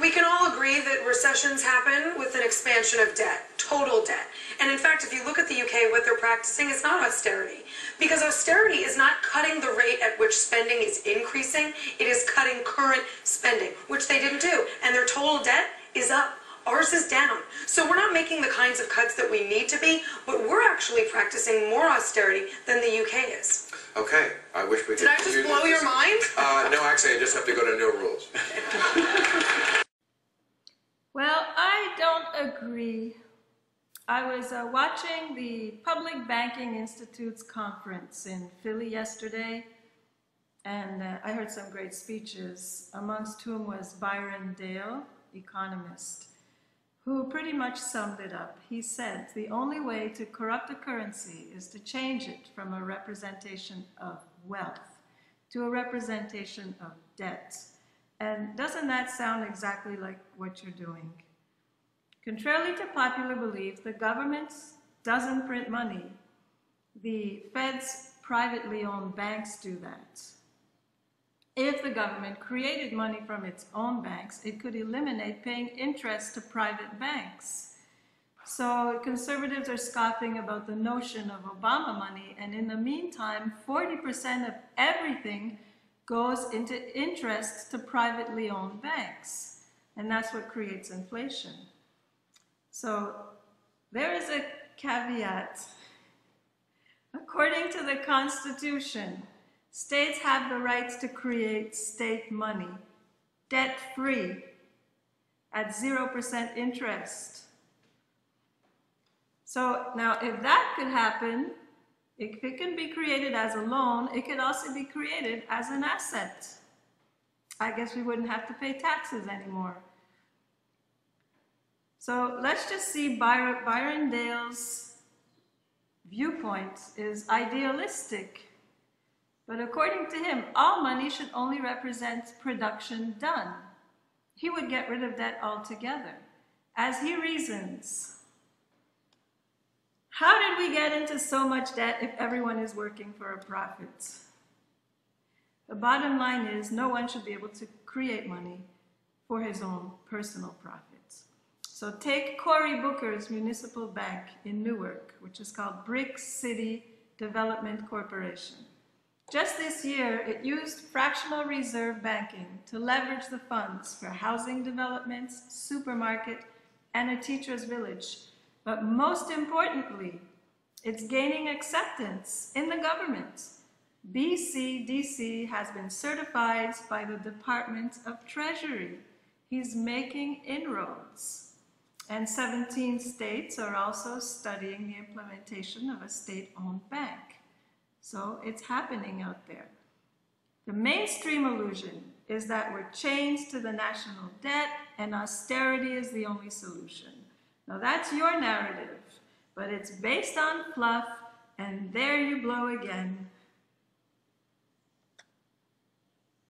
we can all agree that recessions happen with an expansion of debt, total debt. And in fact, if you look at the UK, what they're practicing is not austerity. Because austerity is not cutting the rate at which spending is increasing, it is cutting current spending, which they didn't do. And their total debt is up. Ours is down. So we're not making the kinds of cuts that we need to be, but we're actually practicing more austerity than the UK is. Okay, I wish we could. Did I just blow your mind? No, actually, I just have to go to new rules. Well, I don't agree. I was watching the Public Banking Institute's conference in Philly yesterday, and I heard some great speeches, amongst whom was Byron Dale, economist, who pretty much summed it up. He said the only way to corrupt a currency is to change it from a representation of wealth to a representation of debt. And doesn't that sound exactly like what you're doing? Contrarily to popular belief, the government doesn't print money. The Fed's privately owned banks do that. If the government created money from its own banks, it could eliminate paying interest to private banks. So conservatives are scoffing about the notion of Obama money, and in the meantime, 40% of everything goes into interest to privately owned banks. And that's what creates inflation. So there is a caveat. According to the Constitution, states have the rights to create state money, debt-free, at 0% interest. So now if that could happen, if it can be created as a loan, it could also be created as an asset. I guess we wouldn't have to pay taxes anymore. So let's just see Byron Dale's viewpoint is idealistic. But according to him, all money should only represent production done. He would get rid of debt altogether. As he reasons, how did we get into so much debt if everyone is working for a profit? The bottom line is no one should be able to create money for his own personal profits. So take Cory Booker's municipal bank in Newark, which is called Brick City Development Corporation. Just this year, it used fractional reserve banking to leverage the funds for housing developments, supermarket, and a teacher's village. But most importantly, it's gaining acceptance in the government. BCDC has been certified by the Department of Treasury. He's making inroads. And 17 states are also studying the implementation of a state-owned bank. So it's happening out there. The mainstream illusion is that we're chained to the national debt and austerity is the only solution. Now that's your narrative, but it's based on fluff, and there you blow again.